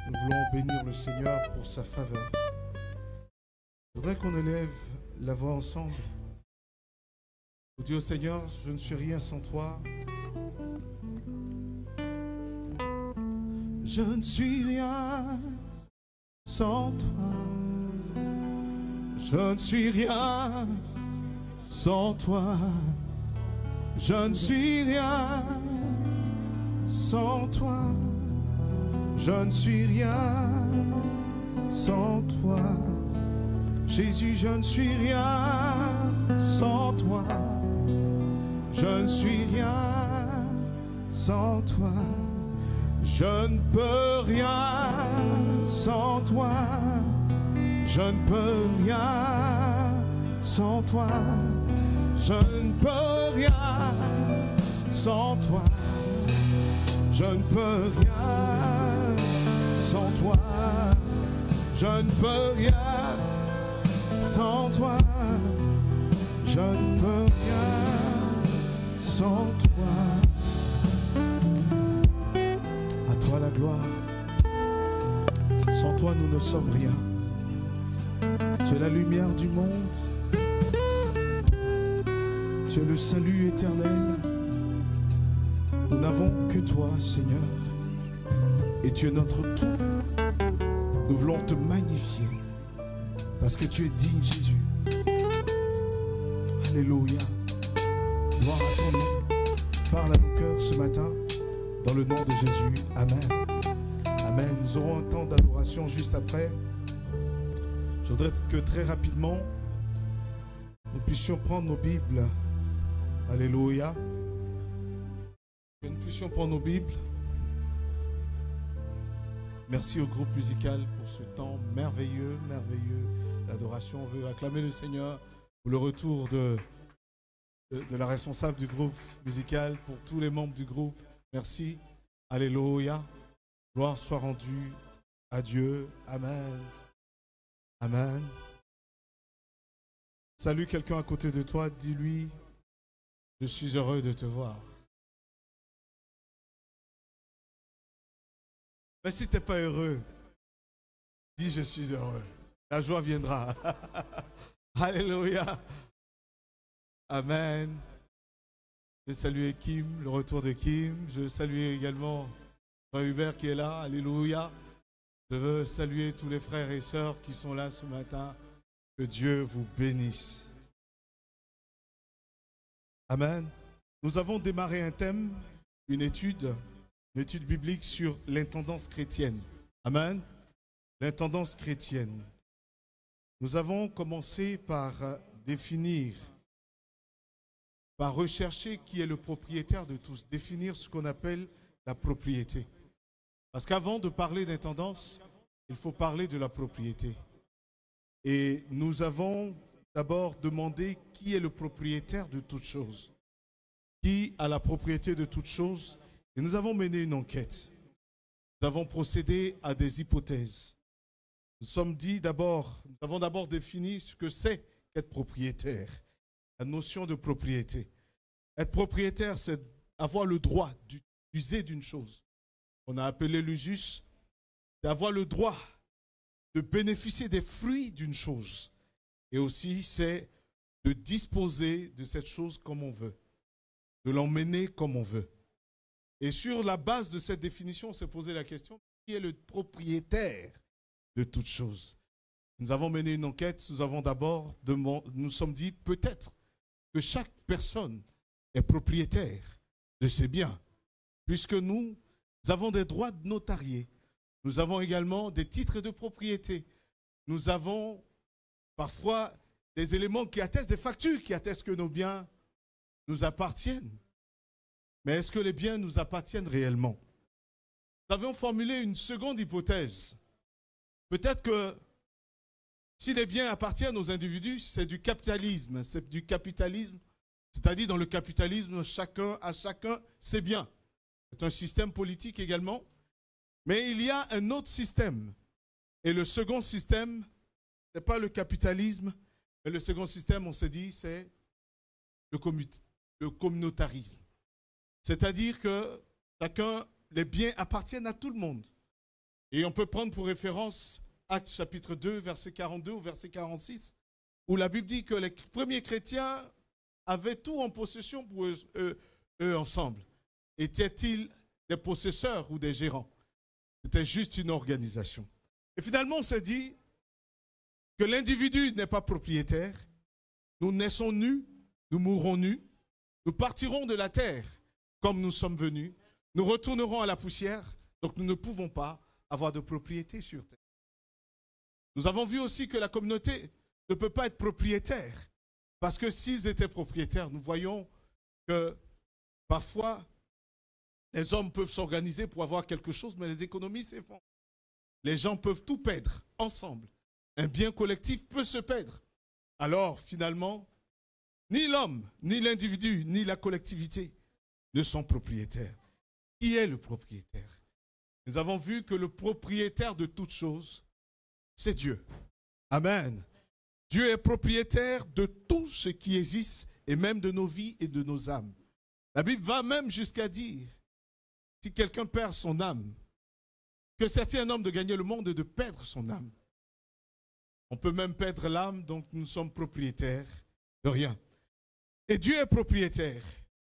Nous voulons bénir le Seigneur pour sa faveur. Je voudrais qu'on élève la voix ensemble. Nous disons au Seigneur, je ne suis rien sans toi. Je ne suis rien sans toi. Je ne suis rien sans toi. Je ne suis rien sans toi. Je ne suis rien sans toi. Jésus, je ne suis rien sans toi. Je ne suis rien sans toi. Je ne peux rien sans toi. Je ne peux rien sans toi. Je ne peux rien sans toi. Je ne peux rien sans toi. Je ne peux rien sans toi. Je ne peux rien sans toi. À toi la gloire. Sans toi nous ne sommes rien. Tu es la lumière du monde. Tu es le salut éternel. Nous n'avons que toi, Seigneur. Et tu es notre tout. Nous voulons te magnifier. Parce que tu es digne, Jésus. Alléluia. Gloire à ton nom. Parle à nos cœurs ce matin. Dans le nom de Jésus. Amen. Amen. Nous aurons un temps d'adoration juste après. Je voudrais que très rapidement, nous puissions prendre nos Bibles. Alléluia. Que nous puissions prendre nos Bibles. Merci au groupe musical pour ce temps merveilleux, merveilleux d'adoration. On veut acclamer le Seigneur pour le retour de la responsable du groupe musical, pour tous les membres du groupe. Merci. Alléluia. Gloire soit rendue à Dieu. Amen. Amen. Salue quelqu'un à côté de toi. Dis-lui, je suis heureux de te voir. Mais si tu n'es pas heureux, dis je suis heureux. La joie viendra. Alléluia. Amen. Je salue Kim, le retour de Kim. Je salue également Frère Hubert qui est là. Alléluia. Je veux saluer tous les frères et sœurs qui sont là ce matin. Que Dieu vous bénisse. Amen. Nous avons démarré un thème, une étude biblique sur l'intendance chrétienne. Amen. L'intendance chrétienne. Nous avons commencé par définir, par rechercher qui est le propriétaire de tous, définir ce qu'on appelle la propriété. Parce qu'avant de parler d'intendance, il faut parler de la propriété. Et nous avons d'abord demandé qui est le propriétaire de toutes choses. Qui a la propriété de toutes choses? Et nous avons mené une enquête. Nous avons procédé à des hypothèses. Nous avons d'abord défini ce que c'est qu'être propriétaire. La notion de propriété. Être propriétaire, c'est avoir le droit d'user d'une chose. On a appelé l'usus, d'avoir le droit de bénéficier des fruits d'une chose. Et aussi, c'est de disposer de cette chose comme on veut. De l'emmener comme on veut. Et sur la base de cette définition, on s'est posé la question, qui est le propriétaire de toute chose? Nous avons mené une enquête, nous sommes dit peut-être que chaque personne est propriétaire de ses biens, puisque nous avons des droits notariés, nous avons également des titres de propriété, nous avons parfois des éléments qui attestent, des factures qui attestent que nos biens nous appartiennent. Mais est-ce que les biens nous appartiennent réellement? Nous avions formulé une seconde hypothèse. Peut-être que si les biens appartiennent aux individus, c'est du capitalisme. C'est du capitalisme, c'est-à-dire dans le capitalisme, chacun ses biens. C'est un système politique également. Mais il y a un autre système. Et le second système, ce n'est pas le capitalisme, mais le second système, on s'est dit, c'est le communautarisme. C'est-à-dire que les biens appartiennent à tout le monde. Et on peut prendre pour référence Actes chapitre 2, verset 42 ou verset 46, où la Bible dit que les premiers chrétiens avaient tout en possession pour eux ensemble. Étaient-ils des possesseurs ou des gérants? C'était juste une organisation. Et finalement, on s'est dit que l'individu n'est pas propriétaire. Nous naissons nus, nous mourrons nus, nous partirons de la terre comme nous sommes venus, nous retournerons à la poussière, donc nous ne pouvons pas avoir de propriété sur terre. Nous avons vu aussi que la communauté ne peut pas être propriétaire, parce que s'ils étaient propriétaires, nous voyons que parfois les hommes peuvent s'organiser pour avoir quelque chose, mais les économies s'effondrent. Les gens peuvent tout perdre ensemble. Un bien collectif peut se perdre. Alors, finalement, ni l'homme, ni l'individu, ni la collectivité ne sont propriétaires. Qui est le propriétaire? Nous avons vu que le propriétaire de toutes choses, c'est Dieu. Amen. Dieu est propriétaire de tout ce qui existe, et même de nos vies et de nos âmes. La Bible va même jusqu'à dire, si quelqu'un perd son âme, que c'est un homme de gagner le monde et de perdre son âme. On peut même perdre l'âme, donc nous sommes propriétaires de rien. Et Dieu est propriétaire,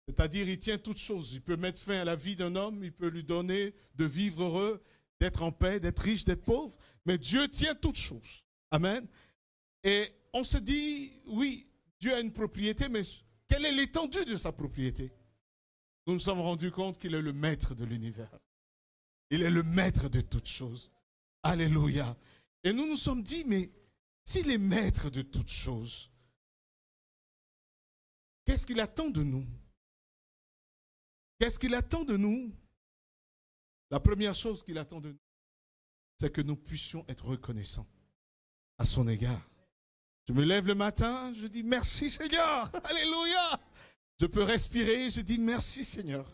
c'est-à-dire il tient toutes choses. Il peut mettre fin à la vie d'un homme, il peut lui donner de vivre heureux, d'être en paix, d'être riche, d'être pauvre, mais Dieu tient toutes choses. Amen. Et on se dit, oui, Dieu a une propriété, mais quelle est l'étendue de sa propriété? Nous nous sommes rendus compte qu'il est le maître de l'univers. Il est le maître de toutes choses. Alléluia. Et nous nous sommes dit, mais s'il est maître de toutes choses, qu'est-ce qu'il attend de nous? Qu'est-ce qu'il attend de nous? La première chose qu'il attend de nous, c'est que nous puissions être reconnaissants à son égard. Je me lève le matin, je dis merci Seigneur, alléluia. Je peux respirer, je dis merci Seigneur.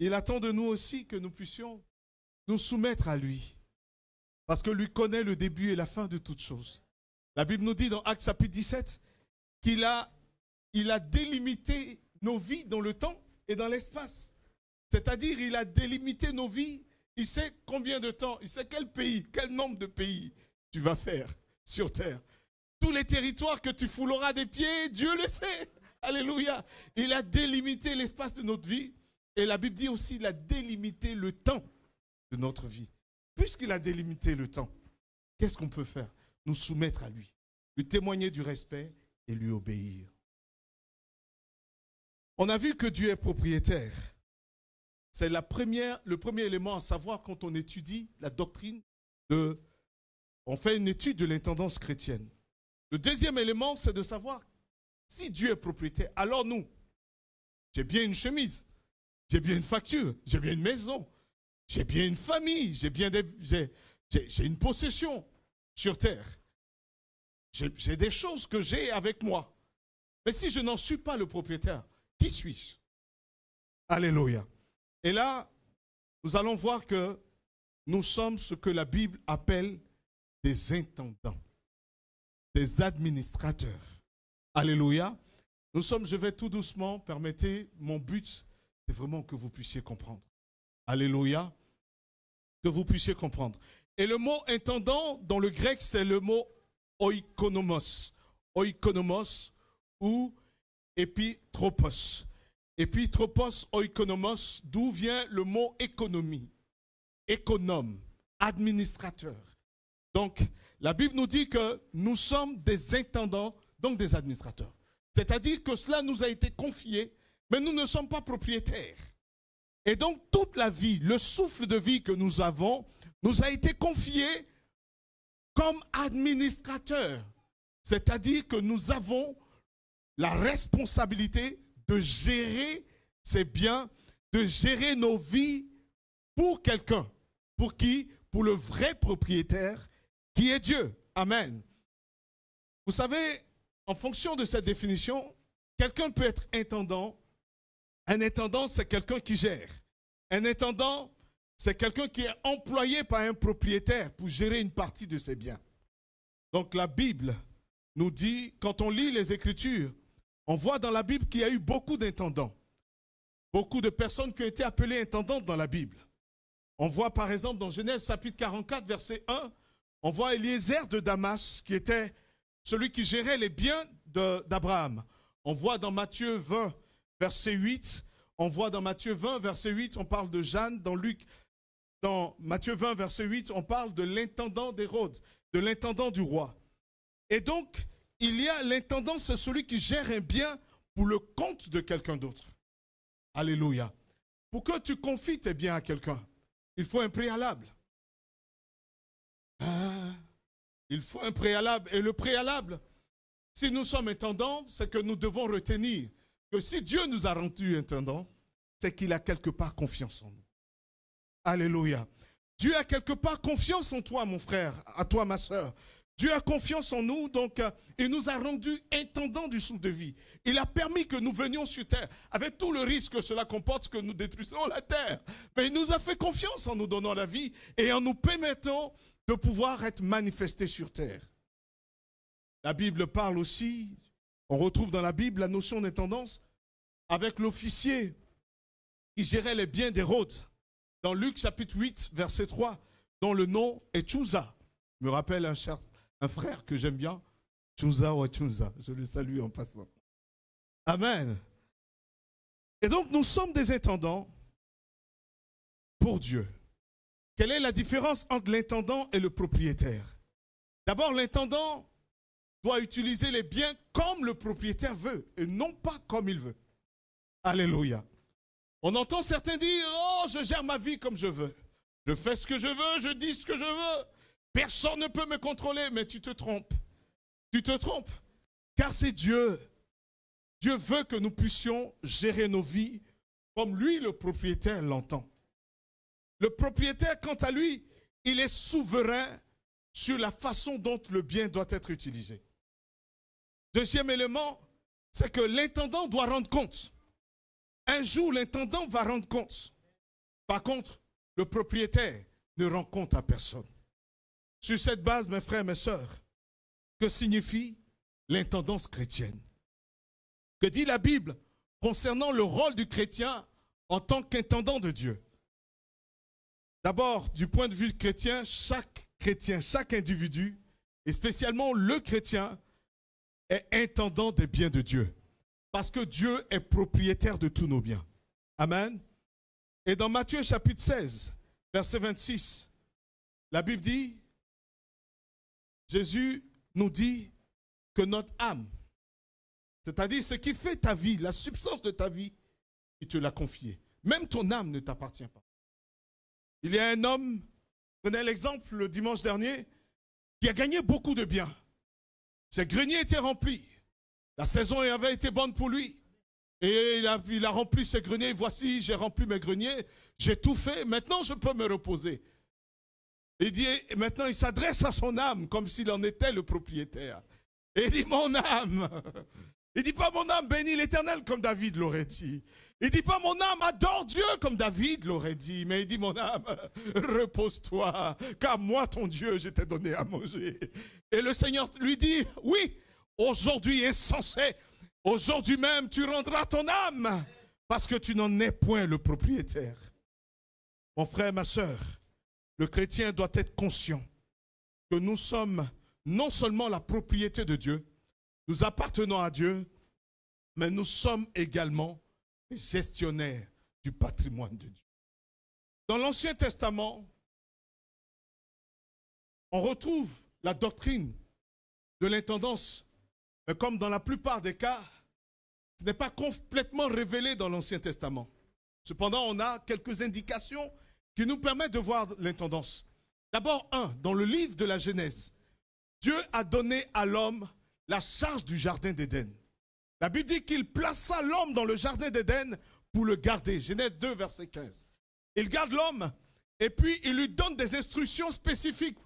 Il attend de nous aussi que nous puissions nous soumettre à lui. Parce que lui connaît le début et la fin de toutes choses. La Bible nous dit dans Actes chapitre 17 qu'il a délimité nos vies dans le temps et dans l'espace. C'est-à-dire il a délimité nos vies. Il sait combien de temps, il sait quel pays, quel nombre de pays tu vas faire sur terre. Tous les territoires que tu fouleras des pieds, Dieu le sait. Alléluia. Il a délimité l'espace de notre vie. Et la Bible dit aussi qu'il a délimité le temps de notre vie. Puisqu'il a délimité le temps, qu'est-ce qu'on peut faire? Nous soumettre à lui, lui témoigner du respect et lui obéir. On a vu que Dieu est propriétaire. C'est le premier élément à savoir quand on étudie la doctrine on fait une étude de l'intendance chrétienne. Le deuxième élément, c'est de savoir si Dieu est propriétaire. Alors nous, j'ai bien une chemise, j'ai bien une facture, j'ai bien une maison, j'ai bien une famille, j'ai une possession sur terre. J'ai des choses que j'ai avec moi. Mais si je n'en suis pas le propriétaire, qui suis-je? Alléluia. Et là, nous allons voir que nous sommes ce que la Bible appelle des intendants, des administrateurs. Alléluia. Nous sommes, je vais tout doucement, permettez, mon but, c'est vraiment que vous puissiez comprendre. Alléluia. Que vous puissiez comprendre. Et le mot intendant, dans le grec, c'est le mot oikonomos. Oikonomos ou épitropos. Épitropos, oikonomos, d'où vient le mot économie, économe, administrateur. Donc, la Bible nous dit que nous sommes des intendants, donc des administrateurs. C'est-à-dire que cela nous a été confié, mais nous ne sommes pas propriétaires. Et donc, toute la vie, le souffle de vie que nous avons, nous a été confié comme administrateurs. C'est-à-dire que nous avons la responsabilité de gérer ces biens, de gérer nos vies pour quelqu'un. Pour qui? Pour le vrai propriétaire qui est Dieu. Amen. Vous savez, en fonction de cette définition, quelqu'un peut être intendant. Un intendant, c'est quelqu'un qui gère. Un intendant, c'est quelqu'un qui est employé par un propriétaire pour gérer une partie de ses biens. Donc la Bible nous dit, quand on lit les Écritures, on voit dans la Bible qu'il y a eu beaucoup d'intendants. Beaucoup de personnes qui ont été appelées intendantes dans la Bible. On voit par exemple dans Genèse chapitre 44, verset 1, on voit Eliezer de Damas qui était celui qui gérait les biens d'Abraham. On voit dans Matthieu 20, verset 8, on voit dans Matthieu 20, verset 8, on parle de Jeanne, dans Matthieu 20, verset 8, on parle de l'intendant d'Hérode, de l'intendant du roi. Et donc, il y a l'intendant, c'est celui qui gère un bien pour le compte de quelqu'un d'autre. Alléluia. Pour que tu confies tes biens à quelqu'un, il faut un préalable. Il faut un préalable. Et le préalable, si nous sommes intendants, c'est que nous devons retenir que si Dieu nous a rendus intendants, c'est qu'il a quelque part confiance en nous. Alléluia. Dieu a quelque part confiance en toi, mon frère, à toi, ma soeur. Dieu a confiance en nous, donc il nous a rendus intendants du souffle de vie. Il a permis que nous venions sur terre, avec tout le risque que cela comporte, que nous détruisons la terre. Mais il nous a fait confiance en nous donnant la vie et en nous permettant de pouvoir être manifestés sur terre. La Bible parle aussi, on retrouve dans la Bible la notion d'intendance avec l'officier qui gérait les biens d'Hérode. Dans Luc chapitre 8, verset 3, dont le nom est Tchouza. Je me rappelle un frère que j'aime bien, Tchouza ou Tchouza. Je le salue en passant. Amen. Et donc nous sommes des intendants pour Dieu. Quelle est la différence entre l'intendant et le propriétaire? D'abord, l'intendant doit utiliser les biens comme le propriétaire veut et non pas comme il veut. Alléluia. On entend certains dire, oh, je gère ma vie comme je veux. Je fais ce que je veux, je dis ce que je veux. Personne ne peut me contrôler, mais tu te trompes. Tu te trompes. Car c'est Dieu. Dieu veut que nous puissions gérer nos vies comme lui, le propriétaire, l'entend. Le propriétaire, quant à lui, il est souverain sur la façon dont le bien doit être utilisé. Deuxième élément, c'est que l'intendant doit rendre compte. Un jour, l'intendant va rendre compte. Par contre, le propriétaire ne rend compte à personne. Sur cette base, mes frères, mes sœurs, que signifie l'intendance chrétienne? Que dit la Bible concernant le rôle du chrétien en tant qu'intendant de Dieu? D'abord, du point de vue chrétien, chaque individu, et spécialement le chrétien, est intendant des biens de Dieu. Parce que Dieu est propriétaire de tous nos biens. Amen. Et dans Matthieu chapitre 16, verset 26, la Bible dit, Jésus nous dit que notre âme, c'est-à-dire ce qui fait ta vie, la substance de ta vie, il te l'a confié. Même ton âme ne t'appartient pas. Il y a un homme, prenez l'exemple le dimanche dernier, qui a gagné beaucoup de biens. Ses greniers étaient remplis. La saison avait été bonne pour lui. Et il a rempli ses greniers. Voici, j'ai rempli mes greniers. J'ai tout fait. Maintenant, je peux me reposer. Il dit, maintenant, il s'adresse à son âme comme s'il en était le propriétaire. Et il dit, mon âme. Il ne dit pas, mon âme bénit l'Éternel comme David l'aurait dit. Il ne dit pas, mon âme adore Dieu comme David l'aurait dit. Mais il dit, mon âme, repose-toi. Car moi, ton Dieu, je t'ai donné à manger. Et le Seigneur lui dit, oui, aujourd'hui insensé, aujourd'hui même tu rendras ton âme parce que tu n'en es point le propriétaire. Mon frère, ma soeur, le chrétien doit être conscient que nous sommes non seulement la propriété de Dieu, nous appartenons à Dieu, mais nous sommes également les gestionnaires du patrimoine de Dieu. Dans l'Ancien Testament, on retrouve la doctrine de l'intendance. Mais comme dans la plupart des cas, ce n'est pas complètement révélé dans l'Ancien Testament. Cependant, on a quelques indications qui nous permettent de voir l'intendance. D'abord, dans le livre de la Genèse, Dieu a donné à l'homme la charge du jardin d'Éden. La Bible dit qu'il plaça l'homme dans le jardin d'Éden pour le garder. Genèse 2, verset 15. Il garde l'homme et puis il lui donne des instructions spécifiques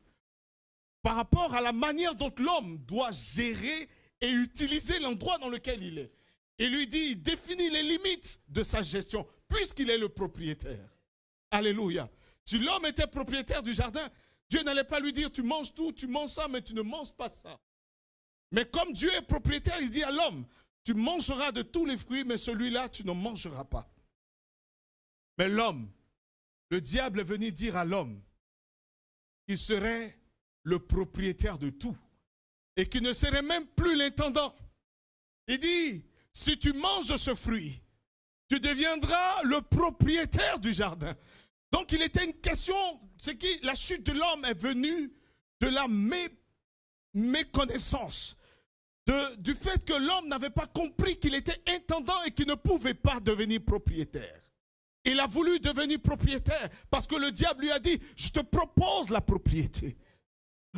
par rapport à la manière dont l'homme doit gérer et utiliser l'endroit dans lequel il est. Il lui dit, il définit les limites de sa gestion, puisqu'il est le propriétaire. Alléluia. Si l'homme était propriétaire du jardin, Dieu n'allait pas lui dire, tu manges tout, tu manges ça, mais tu ne manges pas ça. Mais comme Dieu est propriétaire, il dit à l'homme, tu mangeras de tous les fruits, mais celui-là, tu n'en mangeras pas. Mais l'homme le diable est venu dire à l'homme qu'il serait le propriétaire de tout et qu'il ne serait même plus l'intendant. Il dit, si tu manges de ce fruit, tu deviendras le propriétaire du jardin. Donc il était une question, c'est que la chute de l'homme est venue de la méconnaissance, du fait que l'homme n'avait pas compris qu'il était intendant et qu'il ne pouvait pas devenir propriétaire. Il a voulu devenir propriétaire parce que le diable lui a dit, je te propose la propriété.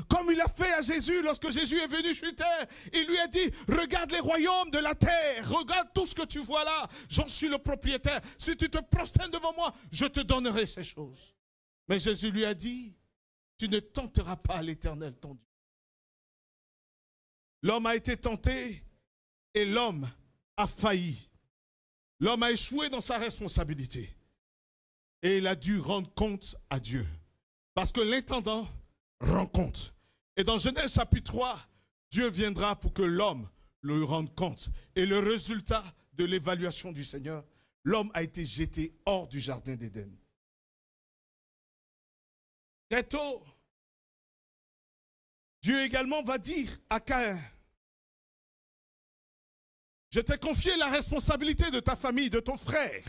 Comme il a fait à Jésus lorsque Jésus est venu sur terre, il lui a dit, regarde les royaumes de la terre, regarde tout ce que tu vois là, j'en suis le propriétaire. Si tu te prosternes devant moi, je te donnerai ces choses. Mais Jésus lui a dit, tu ne tenteras pas l'Éternel ton Dieu. L'homme a été tenté et l'homme a failli. L'homme a échoué dans sa responsabilité. Et il a dû rendre compte à Dieu. Parce que l'intendant rend compte. Et dans Genèse chapitre 3, Dieu viendra pour que l'homme le rende compte. Et le résultat de l'évaluation du Seigneur, l'homme a été jeté hors du jardin d'Éden. Très tôt, Dieu également va dire à Caïn, je t'ai confié la responsabilité de ta famille, de ton frère.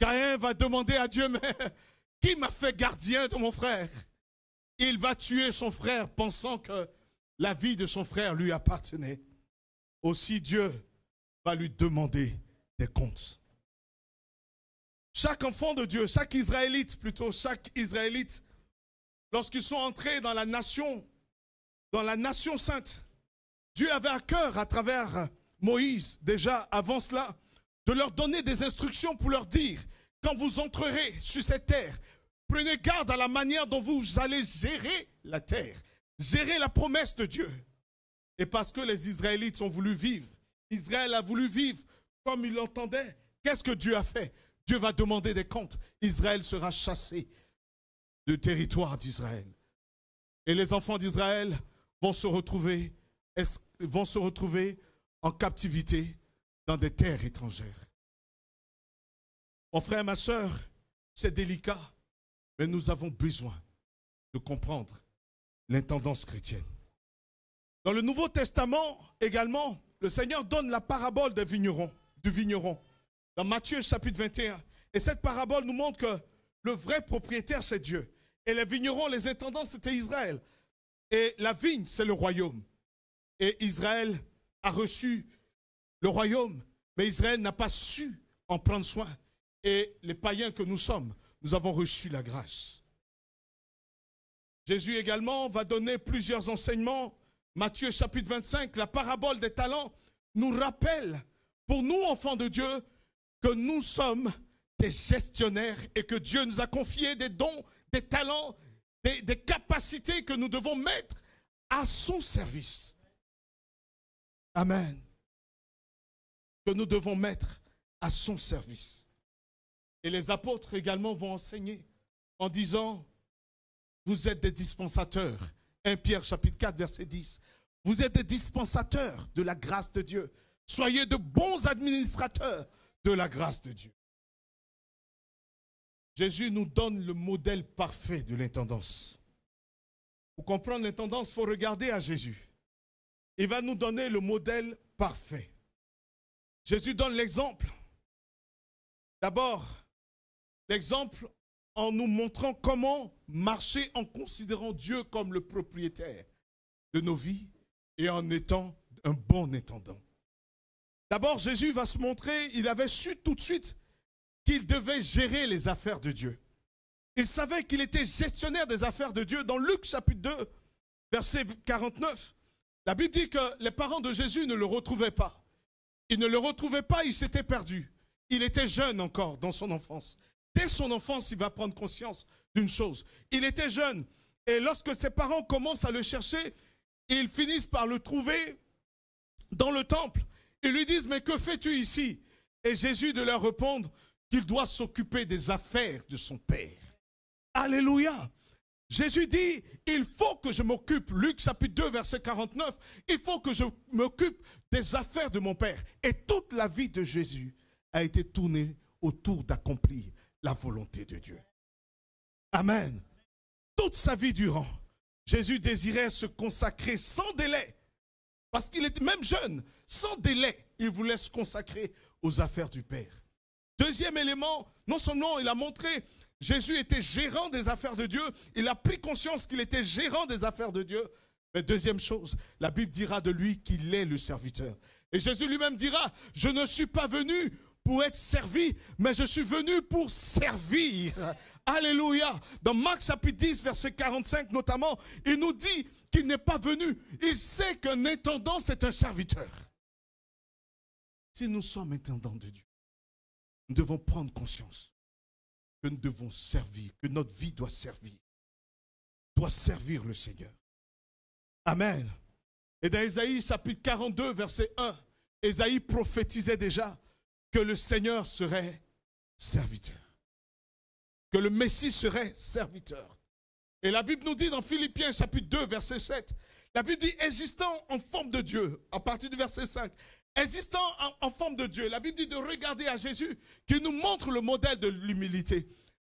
Caïn va demander à Dieu, mais qui m'a fait gardien de mon frère? Il va tuer son frère pensant que la vie de son frère lui appartenait. Aussi Dieu va lui demander des comptes. Chaque enfant de Dieu, chaque Israélite lorsqu'ils sont entrés dans la nation sainte, Dieu avait à cœur à travers Moïse, déjà avant cela, de leur donner des instructions pour leur dire, quand vous entrerez sur cette terre, prenez garde à la manière dont vous allez gérer la terre, gérer la promesse de Dieu. Et parce que les Israélites ont voulu vivre, Israël a voulu vivre comme il l'entendait, qu'est-ce que Dieu a fait? Dieu va demander des comptes. Israël sera chassé du territoire d'Israël. Et les enfants d'Israël vont se retrouver en captivité dans des terres étrangères. Mon frère, ma soeur, c'est délicat, mais nous avons besoin de comprendre l'intendance chrétienne. Dans le Nouveau Testament également, le Seigneur donne la parabole du vigneron, dans Matthieu chapitre 21. Et cette parabole nous montre que le vrai propriétaire, c'est Dieu. Et les vignerons, les intendants, c'était Israël. Et la vigne, c'est le royaume. Et Israël a reçu le royaume, mais Israël n'a pas su en prendre soin. Et les païens que nous sommes, nous avons reçu la grâce. Jésus également va donner plusieurs enseignements. Matthieu chapitre 25, la parabole des talents, nous rappelle, pour nous enfants de Dieu, que nous sommes des gestionnaires et que Dieu nous a confié des dons, des talents, des capacités que nous devons mettre à son service. Amen. Que nous devons mettre à son service. Et les apôtres également vont enseigner en disant, vous êtes des dispensateurs. 1 Pierre chapitre 4 verset 10. Vous êtes des dispensateurs de la grâce de Dieu. Soyez de bons administrateurs de la grâce de Dieu. Jésus nous donne le modèle parfait de l'intendance. Pour comprendre l'intendance, il faut regarder à Jésus. Il va nous donner le modèle parfait. Jésus donne l'exemple. D'abord, l'exemple en nous montrant comment marcher en considérant Dieu comme le propriétaire de nos vies et en étant un bon intendant. D'abord, Jésus va se montrer, il avait su tout de suite qu'il devait gérer les affaires de Dieu. Il savait qu'il était gestionnaire des affaires de Dieu. Dans Luc chapitre 2, verset 49, la Bible dit que les parents de Jésus ne le retrouvaient pas. Ils ne le retrouvaient pas, il s'était perdu. Il était jeune encore dans son enfance. Dès son enfance, il va prendre conscience d'une chose. Il était jeune et lorsque ses parents commencent à le chercher, ils finissent par le trouver dans le temple. Ils lui disent, mais que fais-tu ici? Et Jésus de leur répondre qu'il doit s'occuper des affaires de son Père. Alléluia! Jésus dit, il faut que je m'occupe, Luc chapitre 2 verset 49, il faut que je m'occupe des affaires de mon Père. Et toute la vie de Jésus a été tournée autour d'accomplir la volonté de Dieu. Amen. Toute sa vie durant, Jésus désirait se consacrer sans délai, parce qu'il était même jeune, sans délai, il voulait se consacrer aux affaires du Père. Deuxième élément, non seulement il a montré, Jésus était gérant des affaires de Dieu, il a pris conscience qu'il était gérant des affaires de Dieu, mais deuxième chose, la Bible dira de lui qu'il est le serviteur. Et Jésus lui-même dira, je ne suis pas venu pour être servi, mais je suis venu pour servir. Alléluia. Dans Marc chapitre 10, verset 45 notamment, il nous dit qu'il n'est pas venu. Il sait qu'un intendant, c'est un serviteur. Si nous sommes intendants de Dieu, nous devons prendre conscience que nous devons servir, que notre vie doit servir le Seigneur. Amen. Et dans Ésaïe chapitre 42, verset 1, Ésaïe prophétisait déjà que le Seigneur serait serviteur. Que le Messie serait serviteur. Et la Bible nous dit dans Philippiens chapitre 2, verset 7, la Bible dit, existant en forme de Dieu, à partir du verset 5, existant en forme de Dieu, la Bible dit de regarder à Jésus, qui nous montre le modèle de l'humilité.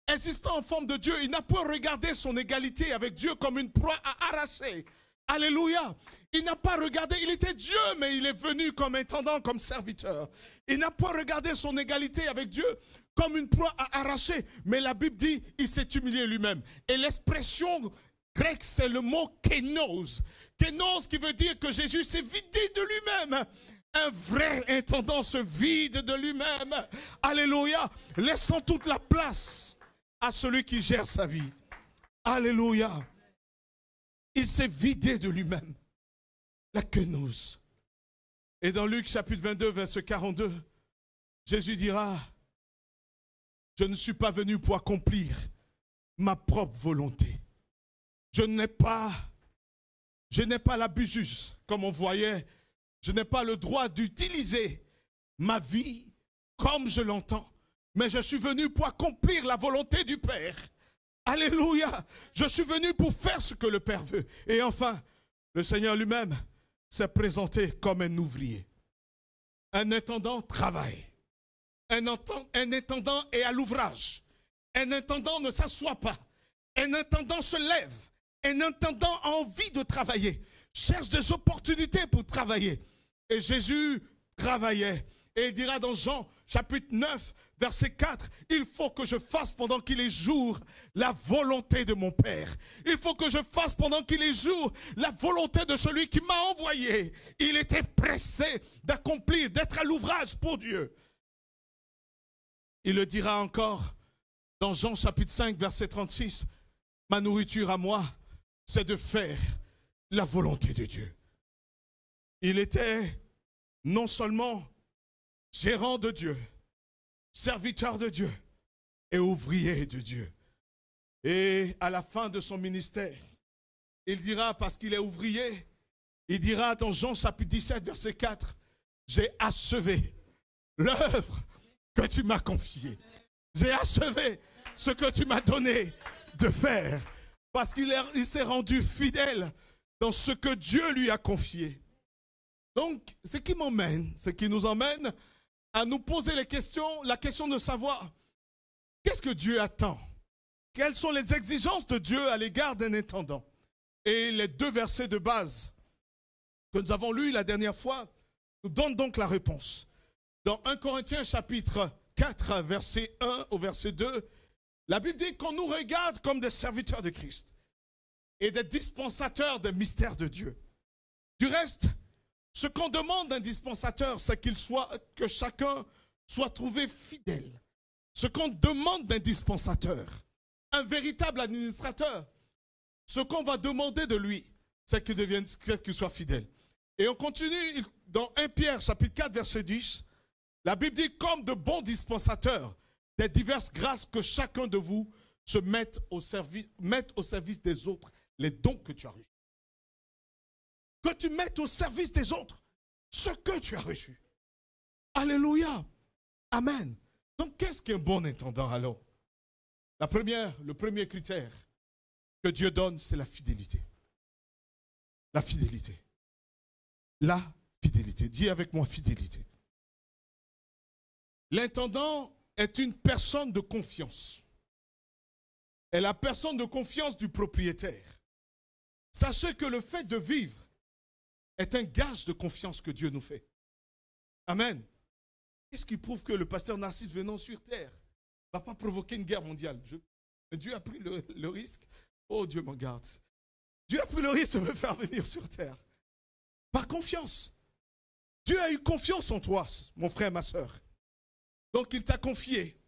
Existant en forme de Dieu, il n'a pas regardé son égalité avec Dieu comme une proie à arracher. Alléluia. Il n'a pas regardé, il était Dieu, mais il est venu comme intendant, comme serviteur. Il n'a pas regardé son égalité avec Dieu comme une proie à arracher. Mais la Bible dit, il s'est humilié lui-même. Et l'expression grecque, c'est le mot kénos. Kénos qui veut dire que Jésus s'est vidé de lui-même. Un vrai intendant se vide de lui-même. Alléluia. Laissant toute la place à celui qui gère sa vie. Alléluia. Il s'est vidé de lui-même. La kénos. Et dans Luc chapitre 22, verset 42, Jésus dira, je ne suis pas venu pour accomplir ma propre volonté. Je n'ai pas l'abusus, comme on voyait. Je n'ai pas le droit d'utiliser ma vie comme je l'entends. Mais je suis venu pour accomplir la volonté du Père. Alléluia. Je suis venu pour faire ce que le Père veut. Et enfin, le Seigneur lui-même s'est présenté comme un ouvrier. Un intendant travaille. Un intendant est à l'ouvrage. Un intendant ne s'assoit pas. Un intendant se lève. Un intendant a envie de travailler. Cherche des opportunités pour travailler. Et Jésus travaillait. Et il dira dans Jean chapitre 9, verset 4, il faut que je fasse pendant qu'il est jour la volonté de mon Père. Il faut que je fasse pendant qu'il est jour la volonté de celui qui m'a envoyé. Il était pressé d'accomplir, d'être à l'ouvrage pour Dieu. Il le dira encore dans Jean chapitre 5, verset 36, ma nourriture à moi, c'est de faire la volonté de Dieu. Il était non seulement gérant de Dieu, serviteur de Dieu et ouvrier de Dieu. Et à la fin de son ministère, il dira, parce qu'il est ouvrier, il dira dans Jean chapitre 17, verset 4, j'ai achevé l'œuvre que tu m'as confiée. J'ai achevé ce que tu m'as donné de faire. Parce qu'il s'est rendu fidèle dans ce que Dieu lui a confié. Donc, ce qui nous emmène à nous poser la question de savoir qu'est-ce que Dieu attend? Quelles sont les exigences de Dieu à l'égard d'un intendant? Et les deux versets de base que nous avons lus la dernière fois nous donnent donc la réponse. Dans 1 Corinthiens chapitre 4, verset 1 au verset 2, la Bible dit qu'on nous regarde comme des serviteurs de Christ et des dispensateurs des mystères de Dieu. Du reste, ce qu'on demande d'un dispensateur, c'est que chacun soit trouvé fidèle. Ce qu'on demande d'un dispensateur, un véritable administrateur, ce qu'on va demander de lui, c'est qu'il soit fidèle. Et on continue dans 1 Pierre chapitre 4, verset 10, la Bible dit comme de bons dispensateurs des diverses grâces que chacun de vous se mette au service des autres les dons que tu as reçus. Que tu mettes au service des autres ce que tu as reçu. Alléluia. Amen. Donc, qu'est-ce qu'un bon intendant alors? Le premier critère que Dieu donne, c'est la fidélité. La fidélité. La fidélité. Dis avec moi fidélité. L'intendant est une personne de confiance. Est la personne de confiance du propriétaire. Sachez que le fait de vivre est un gage de confiance que Dieu nous fait. Amen. Qu'est-ce qui prouve que le pasteur Narcisse venant sur terre ne va pas provoquer une guerre mondiale? Dieu a pris le risque. Oh, Dieu m'en garde. Dieu a pris le risque de me faire venir sur terre. Par confiance. Dieu a eu confiance en toi, mon frère, ma soeur. Donc il t'a confié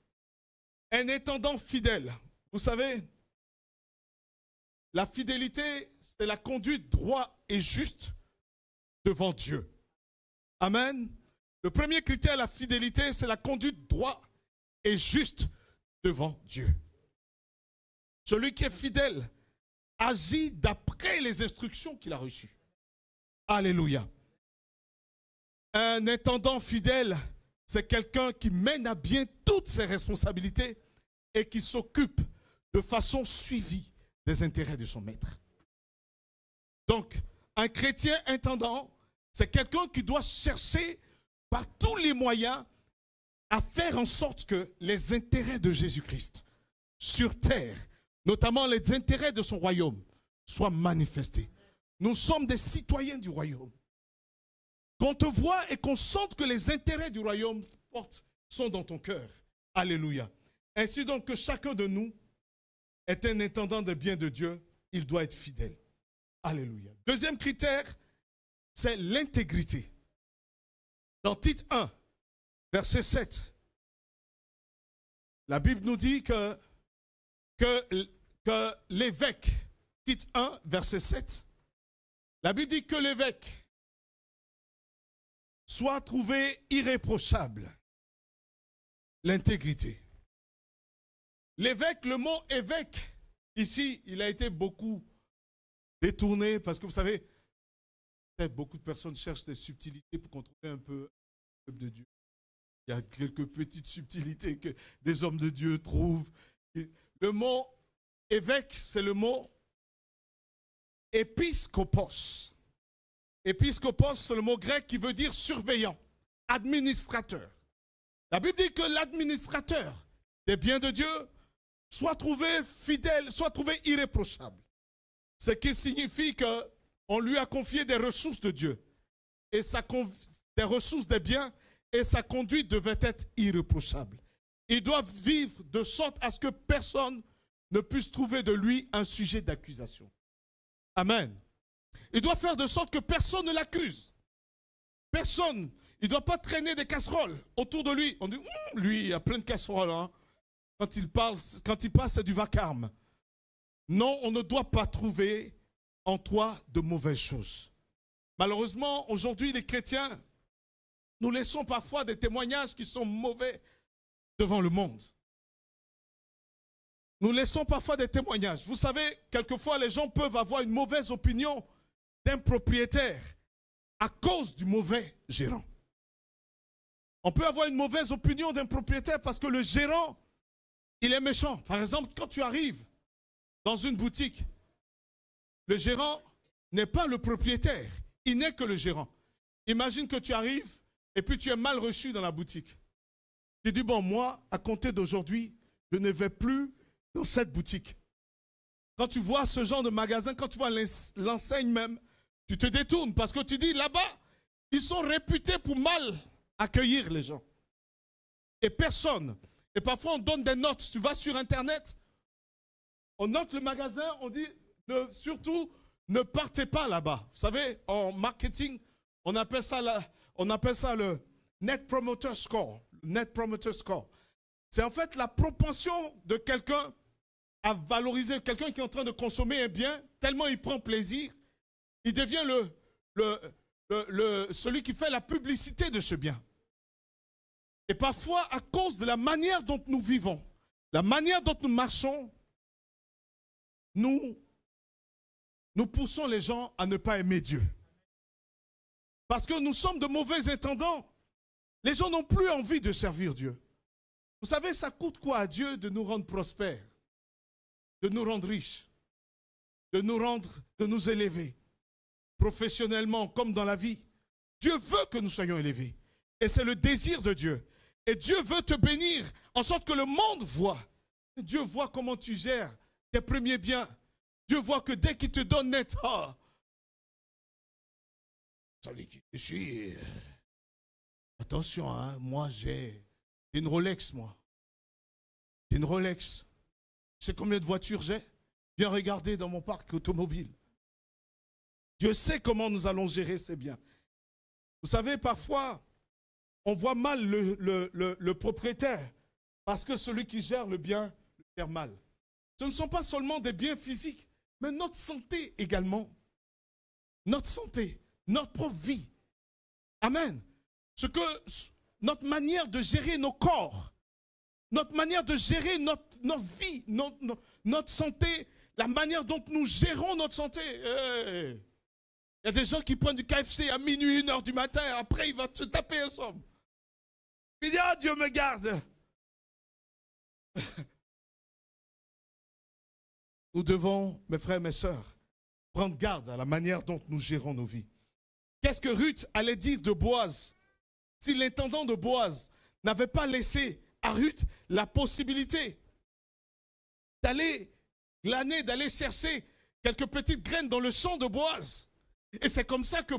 un intendant fidèle. Vous savez, la fidélité, c'est la conduite droite et juste devant Dieu. Amen. Le premier critère, la fidélité, c'est la conduite droite et juste devant Dieu. Celui qui est fidèle agit d'après les instructions qu'il a reçues. Alléluia. Un intendant fidèle, c'est quelqu'un qui mène à bien toutes ses responsabilités et qui s'occupe de façon suivie des intérêts de son maître. Donc, un chrétien intendant, c'est quelqu'un qui doit chercher par tous les moyens à faire en sorte que les intérêts de Jésus-Christ sur terre, notamment les intérêts de son royaume, soient manifestés. Nous sommes des citoyens du royaume. Qu'on te voit et qu'on sente que les intérêts du royaume sont dans ton cœur. Alléluia. Ainsi donc que chacun de nous est un intendant des biens de Dieu, il doit être fidèle. Alléluia. Deuxième critère, c'est l'intégrité. Dans Tite 1, verset 7, la Bible nous dit que l'évêque, Tite 1, verset 7, la Bible dit que l'évêque soit trouvé irréprochable. L'intégrité. L'évêque, le mot évêque, ici, il a été beaucoup détourné parce que vous savez, peut-être beaucoup de personnes cherchent des subtilités pour contrôler un peu le peuple de Dieu. Il y a quelques petites subtilités que des hommes de Dieu trouvent. Le mot évêque, c'est le mot épiskopos. Épiskopos, c'est le mot grec qui veut dire surveillant, administrateur. La Bible dit que l'administrateur des biens de Dieu soit trouvé fidèle, soit trouvé irréprochable. Ce qui signifie qu'on lui a confié des ressources de Dieu, et des ressources des biens, et sa conduite devait être irréprochable. Il doit vivre de sorte à ce que personne ne puisse trouver de lui un sujet d'accusation. Amen. Il doit faire de sorte que personne ne l'accuse. Personne. Il ne doit pas traîner des casseroles autour de lui. On dit, lui, il a plein de casseroles. Hein. Quand il passe, c'est du vacarme. Non, on ne doit pas trouver en toi de mauvaises choses. Malheureusement, aujourd'hui, les chrétiens, nous laissons parfois des témoignages qui sont mauvais devant le monde. Nous laissons parfois des témoignages. Vous savez, quelquefois, les gens peuvent avoir une mauvaise opinion d'un propriétaire à cause du mauvais gérant. On peut avoir une mauvaise opinion d'un propriétaire parce que le gérant, il est méchant. Par exemple, quand tu arrives dans une boutique, le gérant n'est pas le propriétaire, il n'est que le gérant. Imagine que tu arrives et puis tu es mal reçu dans la boutique. Tu dis, bon, moi, à compter d'aujourd'hui, je ne vais plus dans cette boutique. Quand tu vois ce genre de magasin, quand tu vois l'enseigne même, tu te détournes parce que tu dis, là-bas, ils sont réputés pour mal accueillir les gens. Et personne. Et parfois, on donne des notes. Tu vas sur Internet, on note le magasin, on dit, surtout, ne partez pas là-bas. Vous savez, en marketing, on appelle ça le Net Promoter Score. Net Promoter Score. C'est en fait la propension de quelqu'un à valoriser, quelqu'un qui est en train de consommer un bien, tellement il prend plaisir, il devient celui qui fait la publicité de ce bien. Et parfois, à cause de la manière dont nous vivons, la manière dont nous marchons, nous poussons les gens à ne pas aimer Dieu. Parce que nous sommes de mauvais intendants. Les gens n'ont plus envie de servir Dieu. Vous savez, ça coûte quoi à Dieu de nous rendre prospères, de nous rendre riches, de nous élever, professionnellement comme dans la vie. Dieu veut que nous soyons élevés. Et c'est le désir de Dieu. Et Dieu veut te bénir en sorte que le monde voit. Dieu voit comment tu gères tes premiers biens. Dieu voit que dès qu'il te donne net, oh, savez qui je suis. Attention, hein, moi j'ai une Rolex, moi. J'ai une Rolex. Tu sais combien de voitures j'ai? Viens regarder dans mon parc automobile. Dieu sait comment nous allons gérer ces biens. Vous savez, parfois, on voit mal le propriétaire parce que celui qui gère le bien le gère mal. Ce ne sont pas seulement des biens physiques, mais notre santé également. Notre santé, notre propre vie. Amen. Notre manière de gérer nos corps, notre manière de gérer notre vie, notre santé, la manière dont nous gérons notre santé. Hey. Il y a des gens qui prennent du KFC à minuit, 1h du matin, après il va se taper un somme. Il dit, ah, Dieu me garde. Nous devons, mes frères et mes sœurs, prendre garde à la manière dont nous gérons nos vies. Qu'est-ce que Ruth allait dire de Boaz si l'intendant de Boaz n'avait pas laissé à Ruth la possibilité d'aller glaner, d'aller chercher quelques petites graines dans le champ de Boaz. Et c'est comme ça que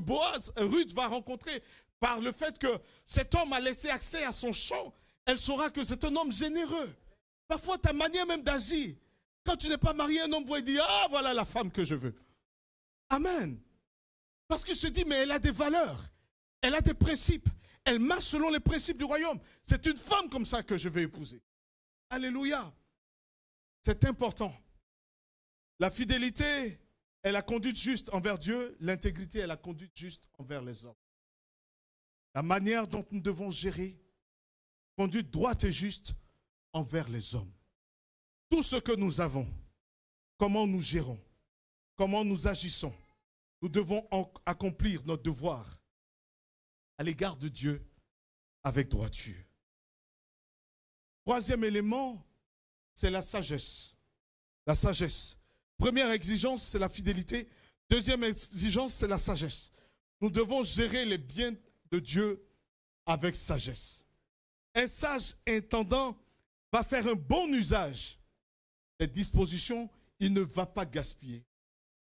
Ruth va rencontrer, par le fait que cet homme a laissé accès à son champ, elle saura que c'est un homme généreux. Parfois, ta manière même d'agir, quand tu n'es pas marié, un homme va dire, ah, voilà la femme que je veux. Amen. Parce que je dis, mais elle a des valeurs, elle a des principes, elle marche selon les principes du royaume. C'est une femme comme ça que je vais épouser. Alléluia. C'est important. La fidélité est la conduite juste envers Dieu, l'intégrité est la conduite juste envers les hommes. La manière dont nous devons gérer, conduite droite et juste envers les hommes. Tout ce que nous avons, comment nous gérons, comment nous agissons, nous devons accomplir notre devoir à l'égard de Dieu avec droiture. Troisième élément, c'est la sagesse. La sagesse. Première exigence, c'est la fidélité. Deuxième exigence, c'est la sagesse. Nous devons gérer les biens de Dieu avec sagesse. Un sage intendant va faire un bon usage des dispositions, il ne va pas gaspiller.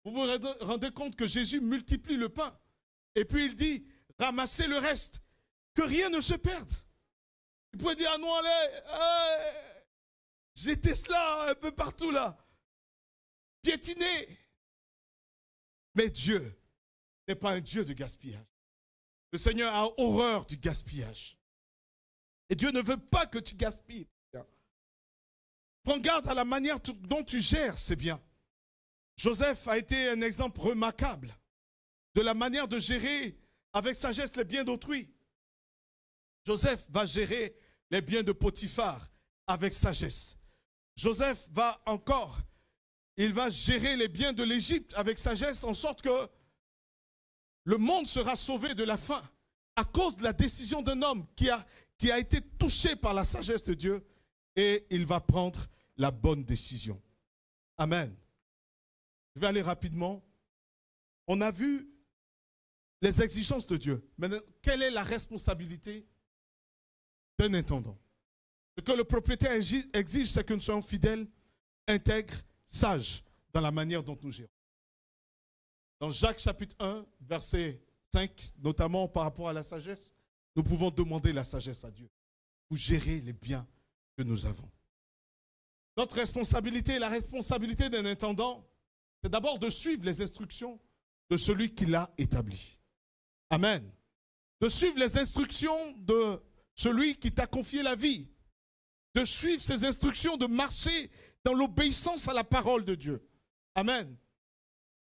Vous vous rendez compte que Jésus multiplie le pain et puis il dit, ramassez le reste, que rien ne se perde. Il pourrait dire, ah non, allez, j'étais cela un peu partout là, piétiné. Mais Dieu n'est pas un Dieu de gaspillage. Le Seigneur a horreur du gaspillage. Et Dieu ne veut pas que tu gaspilles. Prends garde à la manière dont tu gères ces biens. Joseph a été un exemple remarquable de la manière de gérer avec sagesse les biens d'autrui. Joseph va gérer les biens de Potiphar avec sagesse. Joseph il va gérer les biens de l'Égypte avec sagesse en sorte que le monde sera sauvé de la faim à cause de la décision d'un homme qui a été touché par la sagesse de Dieu et il va prendre la bonne décision. Amen. Je vais aller rapidement. On a vu les exigences de Dieu. Maintenant, quelle est la responsabilité d'un intendant? Ce que le propriétaire exige, c'est que nous soyons fidèles, intègres, sages dans la manière dont nous gérons. Dans Jacques chapitre 1, verset 5, notamment par rapport à la sagesse, nous pouvons demander la sagesse à Dieu pour gérer les biens que nous avons. Notre responsabilité, la responsabilité d'un intendant, c'est d'abord de suivre les instructions de celui qui l'a établi. Amen. De suivre les instructions de celui qui t'a confié la vie. De suivre ses instructions, de marcher dans l'obéissance à la parole de Dieu. Amen.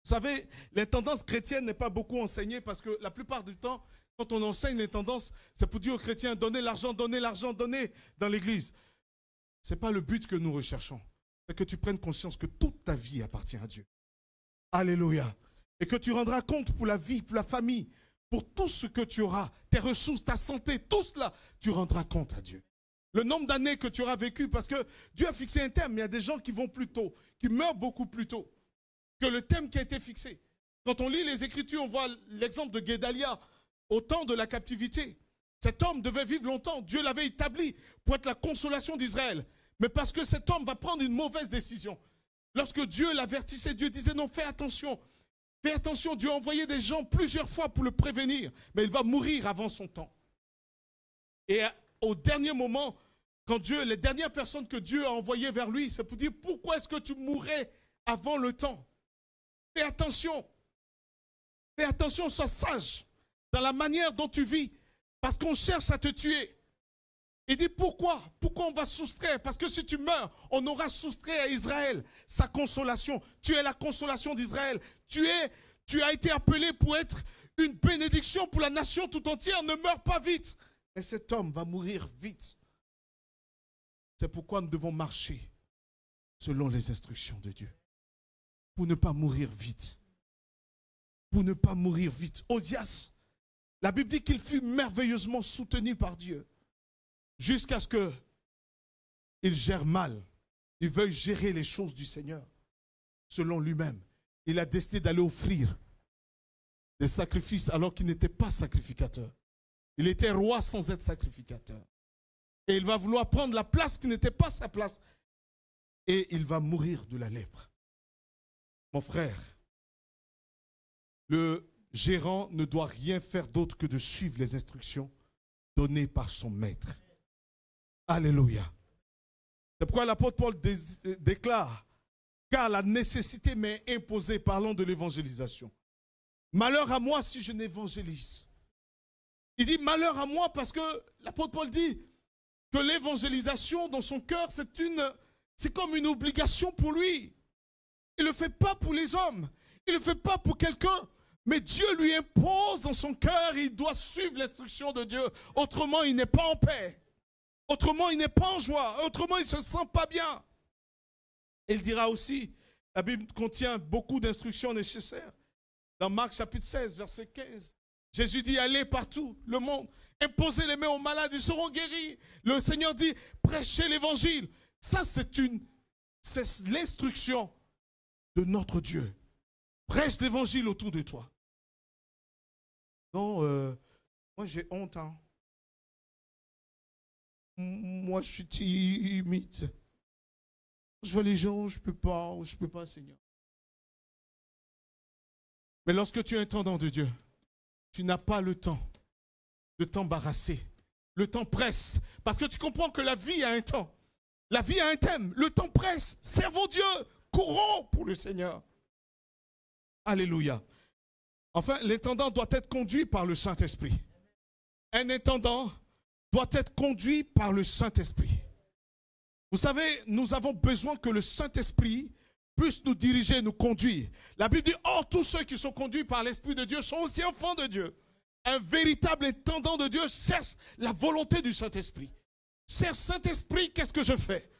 Vous savez, l'intendance chrétienne n'est pas beaucoup enseignée parce que la plupart du temps, quand on enseigne l'intendance, c'est pour dire aux chrétiens, donnez l'argent, donnez dans l'église. Ce n'est pas le but que nous recherchons. C'est que tu prennes conscience que toute ta vie appartient à Dieu. Alléluia. Et que tu rendras compte pour la vie, pour la famille, pour tout ce que tu auras, tes ressources, ta santé, tout cela, tu rendras compte à Dieu. Le nombre d'années que tu auras vécu, parce que Dieu a fixé un terme, mais il y a des gens qui vont plus tôt, qui meurent beaucoup plus tôt que le thème qui a été fixé. Quand on lit les Écritures, on voit l'exemple de Guédalia au temps de la captivité. Cet homme devait vivre longtemps. Dieu l'avait établi pour être la consolation d'Israël. Mais parce que cet homme va prendre une mauvaise décision. Lorsque Dieu l'avertissait, Dieu disait non, fais attention. Fais attention, Dieu a envoyé des gens plusieurs fois pour le prévenir. Mais il va mourir avant son temps. Et au dernier moment, quand les dernières personnes que Dieu a envoyées vers lui, c'est pour dire pourquoi est-ce que tu mourrais avant le temps? Fais attention. Fais attention, sois sage dans la manière dont tu vis. Parce qu'on cherche à te tuer. Il dit pourquoi? Pourquoi on va soustraire? Parce que si tu meurs, on aura soustrait à Israël sa consolation. Tu es la consolation d'Israël. Tu as été appelé pour être une bénédiction pour la nation tout entière. Ne meurs pas vite. Et cet homme va mourir vite. C'est pourquoi nous devons marcher selon les instructions de Dieu. Pour ne pas mourir vite. Pour ne pas mourir vite. Osias, la Bible dit qu'il fut merveilleusement soutenu par Dieu. Jusqu'à ce qu'il gère mal. Il veuille gérer les choses du Seigneur. Selon lui-même. Il a décidé d'aller offrir des sacrifices alors qu'il n'était pas sacrificateur. Il était roi sans être sacrificateur. Et il va vouloir prendre la place qui n'était pas sa place. Et il va mourir de la lèpre. Mon frère, le gérant ne doit rien faire d'autre que de suivre les instructions données par son maître. Alléluia. C'est pourquoi l'apôtre Paul déclare, car la nécessité m'est imposée, parlons de l'évangélisation. Malheur à moi si je n'évangélise. Il dit malheur à moi parce que l'apôtre Paul dit que l'évangélisation dans son cœur, c'est comme une obligation pour lui. Il ne le fait pas pour les hommes. Il ne le fait pas pour quelqu'un. Mais Dieu lui impose dans son cœur, il doit suivre l'instruction de Dieu. Autrement, il n'est pas en paix. Autrement, il n'est pas en joie. Autrement, il ne se sent pas bien. Il dira aussi, la Bible contient beaucoup d'instructions nécessaires. Dans Marc chapitre 16, verset 15, Jésus dit, allez partout, le monde, imposez les mains aux malades, ils seront guéris. Le Seigneur dit, prêchez l'évangile. Ça, c'est l'instruction de notre Dieu. Prêche l'évangile autour de toi. Non, moi j'ai honte. Hein. Moi je suis timide. Je vois les gens, je peux pas, Seigneur. Mais lorsque tu es intendant de Dieu, tu n'as pas le temps de t'embarrasser. Le temps presse. Parce que tu comprends que la vie a un temps. La vie a un thème. Le temps presse. Servons Dieu. Courons pour le Seigneur. Alléluia. Enfin, l'intendant doit être conduit par le Saint-Esprit. Un intendant doit être conduit par le Saint-Esprit. Vous savez, nous avons besoin que le Saint-Esprit puisse nous diriger, nous conduire. La Bible dit, or, tous ceux qui sont conduits par l'Esprit de Dieu sont aussi enfants de Dieu. Un véritable intendant de Dieu cherche la volonté du Saint-Esprit. Cher Saint-Esprit, qu'est-ce que je fais?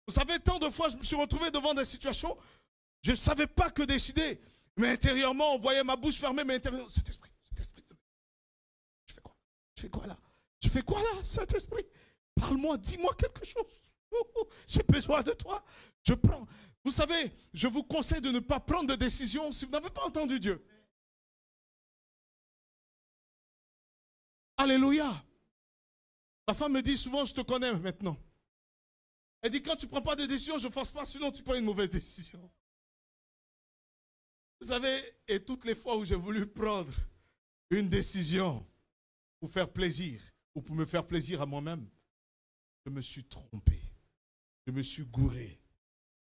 Vous savez, tant de fois, je me suis retrouvé devant des situations, je ne savais pas que décider. Mais intérieurement, on voyait ma bouche fermée, mais intérieurement, Saint-Esprit, je fais quoi? Je fais quoi là? Je fais quoi là, Saint-Esprit? Parle-moi, dis-moi quelque chose. J'ai besoin de toi. Je prends. Vous savez, je vous conseille de ne pas prendre de décision si vous n'avez pas entendu Dieu. Alléluia. Ma femme me dit souvent, je te connais maintenant. Elle dit, quand tu ne prends pas de décision, je ne force pas, sinon tu prends une mauvaise décision. Vous savez, et toutes les fois où j'ai voulu prendre une décision pour faire plaisir, ou pour me faire plaisir à moi-même, je me suis trompé. Je me suis gouré.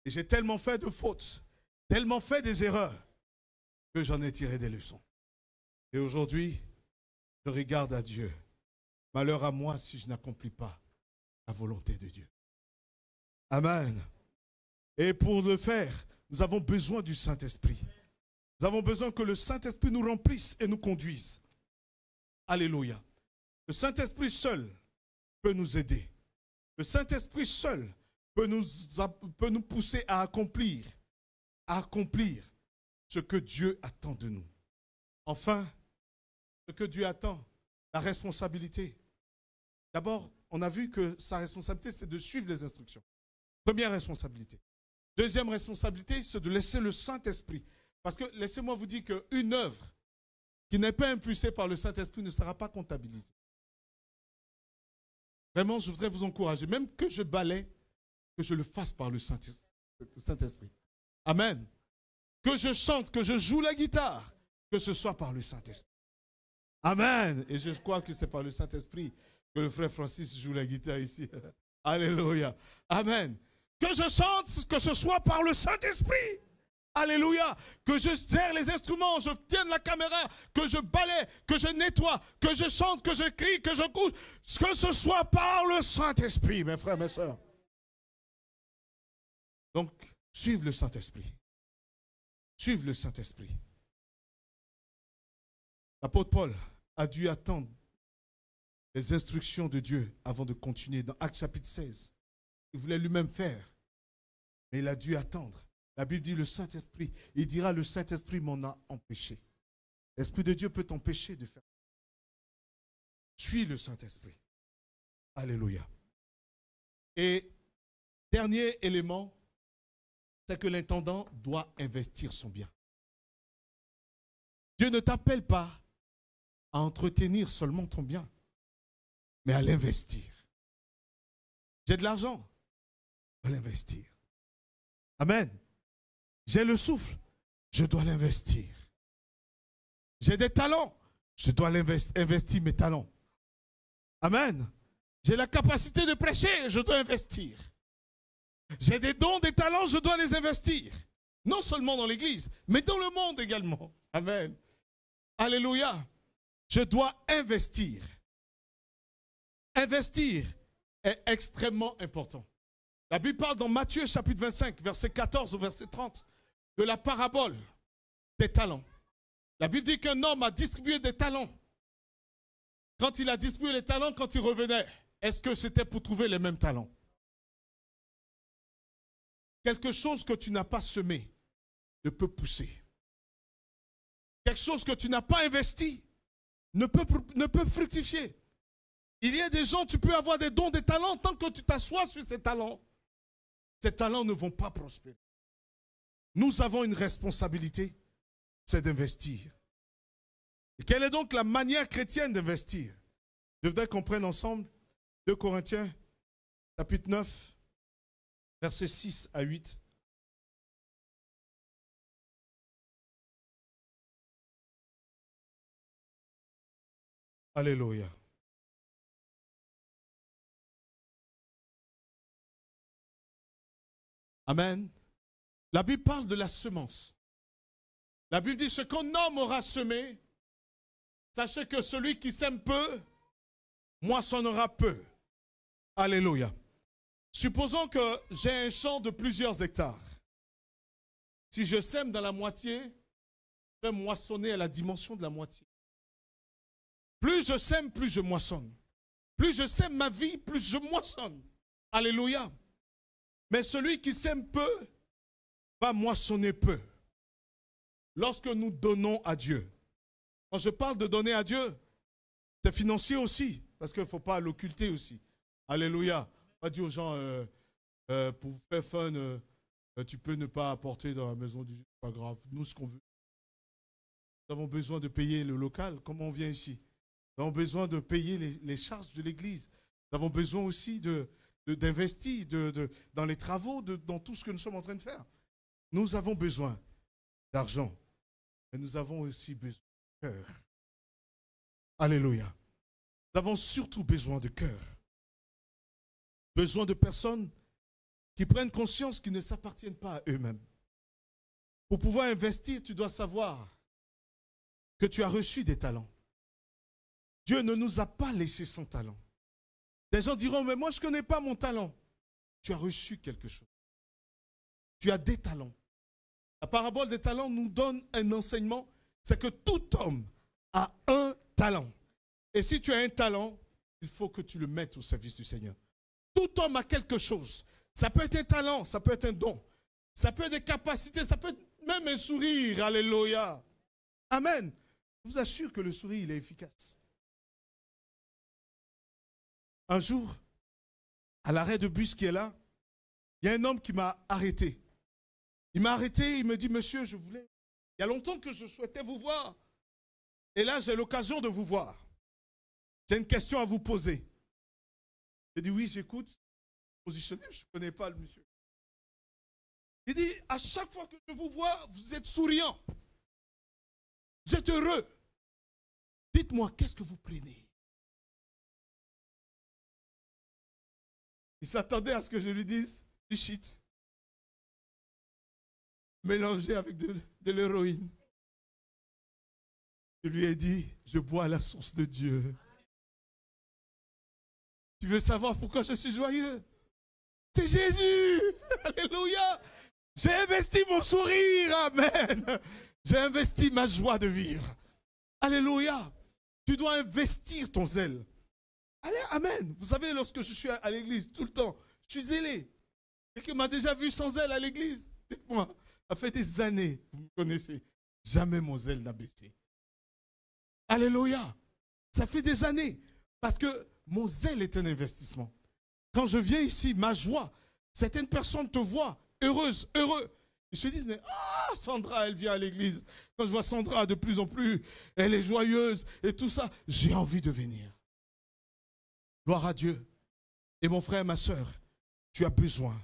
Et j'ai tellement fait de fautes, tellement fait des erreurs, que j'en ai tiré des leçons. Et aujourd'hui, je regarde à Dieu. Malheur à moi si je n'accomplis pas la volonté de Dieu. Amen. Et pour le faire, nous avons besoin du Saint-Esprit. Nous avons besoin que le Saint-Esprit nous remplisse et nous conduise. Alléluia. Le Saint-Esprit seul peut nous aider. Le Saint-Esprit seul peut nous pousser à accomplir ce que Dieu attend de nous. Enfin, ce que Dieu attend, la responsabilité. D'abord, on a vu que sa responsabilité, c'est de suivre les instructions. Première responsabilité. Deuxième responsabilité, c'est de laisser le Saint-Esprit. Parce que laissez-moi vous dire qu'une œuvre qui n'est pas impulsée par le Saint-Esprit ne sera pas comptabilisée. Vraiment, je voudrais vous encourager. Même que je balaie, que je le fasse par le Saint-Esprit. Amen. Que je chante, que je joue la guitare, que ce soit par le Saint-Esprit. Amen. Et je crois que c'est par le Saint-Esprit que le frère Francis joue la guitare ici. Alléluia. Amen. Que je chante, que ce soit par le Saint-Esprit. Alléluia. Que je gère les instruments, je tienne la caméra, que je balaie, que je nettoie, que je chante, que je crie, que je couche. Que ce soit par le Saint-Esprit, mes frères, mes sœurs. Donc, suivez le Saint-Esprit. Suivez le Saint-Esprit. L'apôtre Paul a dû attendre les instructions de Dieu avant de continuer. Dans Actes chapitre 16, il voulait lui-même faire, mais il a dû attendre. La Bible dit le Saint-Esprit, il dira le Saint-Esprit m'en a empêché. L'Esprit de Dieu peut t'empêcher de faire. Suis le Saint-Esprit. Alléluia. Et dernier élément, c'est que l'intendant doit investir son bien. Dieu ne t'appelle pas à entretenir seulement ton bien, mais à l'investir. J'ai de l'argent, je dois l'investir. Amen. J'ai le souffle, je dois l'investir. J'ai des talents, je dois investir mes talents. Amen. J'ai la capacité de prêcher, je dois investir. J'ai des dons, des talents, je dois les investir. Non seulement dans l'église, mais dans le monde également. Amen. Alléluia. Je dois investir. Investir est extrêmement important. La Bible parle dans Matthieu chapitre 25, verset 14 au verset 30, de la parabole des talents. La Bible dit qu'un homme a distribué des talents. Quand il a distribué les talents, quand il revenait, est-ce que c'était pour trouver les mêmes talents? Quelque chose que tu n'as pas semé ne peut pousser. Quelque chose que tu n'as pas investi ne peut fructifier. Il y a des gens, tu peux avoir des dons, des talents, tant que tu t'assois sur ces talents ne vont pas prospérer. Nous avons une responsabilité, c'est d'investir. Et quelle est donc la manière chrétienne d'investir? Je voudrais qu'on prenne ensemble 2 Corinthiens, chapitre 9, versets 6 à 8. Alléluia. Amen. La Bible parle de la semence. La Bible dit, ce qu'un homme aura semé, sachez que celui qui sème peu, moissonnera peu. Alléluia. Supposons que j'ai un champ de plusieurs hectares. Si je sème dans la moitié, je vais moissonner à la dimension de la moitié. Plus je sème, plus je moissonne. Plus je sème ma vie, plus je moissonne. Alléluia. Mais celui qui sème peu va moissonner peu. Lorsque nous donnons à Dieu, quand je parle de donner à Dieu, c'est financier aussi, parce qu'il ne faut pas l'occulter aussi. Alléluia. Pas dire aux gens, pour vous faire fun, tu peux ne pas apporter dans la maison du Dieu, c'est pas grave. Nous, ce qu'on veut. Nous avons besoin de payer le local, comme on vient ici. Nous avons besoin de payer les charges de l'église. Nous avons besoin aussi d'investir dans les travaux, dans tout ce que nous sommes en train de faire. Nous avons besoin d'argent, mais nous avons aussi besoin de cœur. Alléluia. Nous avons surtout besoin de cœur. Besoin de personnes qui prennent conscience qu'ils ne s'appartiennent pas à eux-mêmes. Pour pouvoir investir, tu dois savoir que tu as reçu des talents. Dieu ne nous a pas laissé son talent. Des gens diront, mais moi je ne connais pas mon talent. Tu as reçu quelque chose. Tu as des talents. La parabole des talents nous donne un enseignement, c'est que tout homme a un talent. Et si tu as un talent, il faut que tu le mettes au service du Seigneur. Tout homme a quelque chose. Ça peut être un talent, ça peut être un don. Ça peut être des capacités, ça peut être même un sourire. Alléluia. Amen. Je vous assure que le sourire, il est efficace. Un jour, à l'arrêt de bus qui est là, il y a un homme qui m'a arrêté. Il m'a arrêté, il me dit, monsieur, il y a longtemps que je souhaitais vous voir. Et là, j'ai l'occasion de vous voir. J'ai une question à vous poser. J'ai dit, oui, j'écoute. Positionné, je ne connais pas le monsieur. Il dit, à chaque fois que je vous vois, vous êtes souriant. Vous êtes heureux. Dites-moi, qu'est-ce que vous prenez? Il s'attendait à ce que je lui dise du shit. Mélangé avec de l'héroïne. Je lui ai dit, je bois à la source de Dieu. Tu veux savoir pourquoi je suis joyeux? C'est Jésus. Alléluia. J'ai investi mon sourire. Amen. J'ai investi ma joie de vivre. Alléluia. Tu dois investir ton zèle. Allez, amen. Vous savez, lorsque je suis à l'église, tout le temps, je suis zélé. Quelqu'un m'a déjà vu sans zèle à l'église? Dites-moi, ça fait des années, vous me connaissez. Jamais mon zèle n'a baissé. Alléluia. Ça fait des années. Parce que mon zèle est un investissement. Quand je viens ici, ma joie, certaines personnes te voient heureuse, heureux. Ils se disent, mais Sandra, elle vient à l'église. Quand je vois Sandra de plus en plus, elle est joyeuse et tout ça, j'ai envie de venir. Gloire à Dieu. Et mon frère, ma soeur, tu as besoin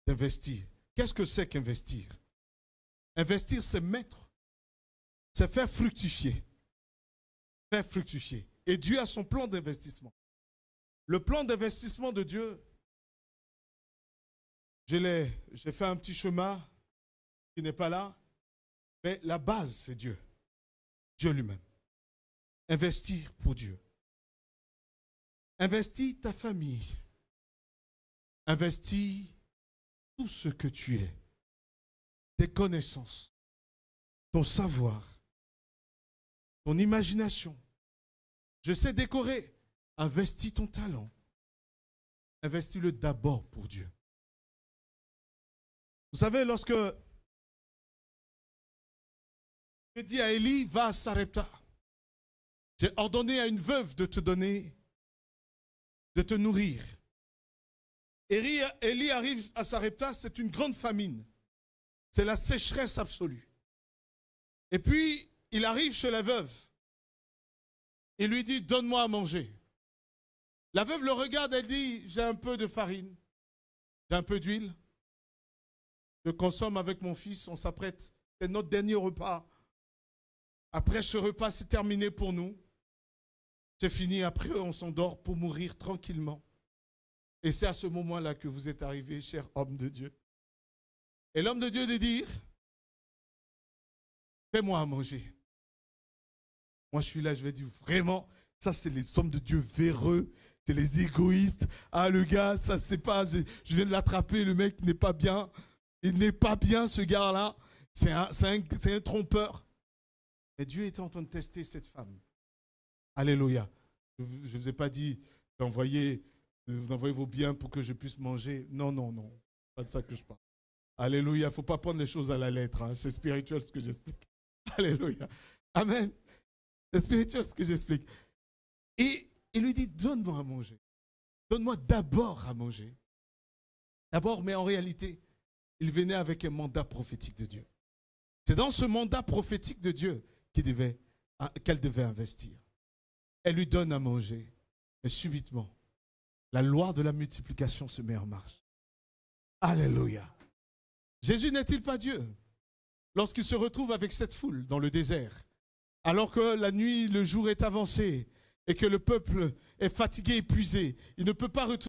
d'investir. Qu'est-ce que c'est qu'investir? Investir, c'est mettre, c'est faire fructifier. Faire fructifier. Et Dieu a son plan d'investissement. Le plan d'investissement de Dieu, j'ai fait un petit chemin qui n'est pas là, mais la base, c'est Dieu. Dieu lui-même. Investir pour Dieu. Investis ta famille. Investis tout ce que tu es. Tes connaissances, ton savoir, ton imagination. Je sais décorer. Investis ton talent. Investis-le d'abord pour Dieu. Vous savez, lorsque je dis à Élie, va à Sarepta, j'ai ordonné à une veuve de te donner, de te nourrir. Élie arrive à Sarepta, c'est une grande famine. C'est la sécheresse absolue. Et puis, il arrive chez la veuve. Il lui dit, donne-moi à manger. La veuve le regarde, elle dit, j'ai un peu de farine, j'ai un peu d'huile. Je consomme avec mon fils, on s'apprête. C'est notre dernier repas. Après ce repas, c'est terminé pour nous. C'est fini, après on s'endort pour mourir tranquillement. Et c'est à ce moment-là que vous êtes arrivé, cher homme de Dieu. Et l'homme de Dieu de dire, fais-moi à manger. Moi je suis là, je vais dire, vraiment, ça c'est les hommes de Dieu véreux, c'est les égoïstes. Ah le gars, ça c'est pas, je viens de l'attraper, le mec n'est pas bien. Il n'est pas bien ce gars-là. C'est un trompeur. Et Dieu était en train de tester cette femme. Alléluia. Je ne vous ai pas dit d'envoyer vos biens pour que je puisse manger. Non, non, non. Pas de ça que je parle. Alléluia. Il ne faut pas prendre les choses à la lettre. Hein. C'est spirituel ce que j'explique. Alléluia. Amen. C'est spirituel ce que j'explique. Et il lui dit, donne-moi à manger. Donne-moi d'abord à manger. D'abord, mais en réalité, il venait avec un mandat prophétique de Dieu. C'est dans ce mandat prophétique de Dieu qu'elle devait investir. Elle lui donne à manger. Mais subitement, la loi de la multiplication se met en marche. Alléluia. Jésus n'est-il pas Dieu? Lorsqu'il se retrouve avec cette foule dans le désert, alors que la nuit, le jour est avancé et que le peuple est fatigué, épuisé, il ne peut pas retrouver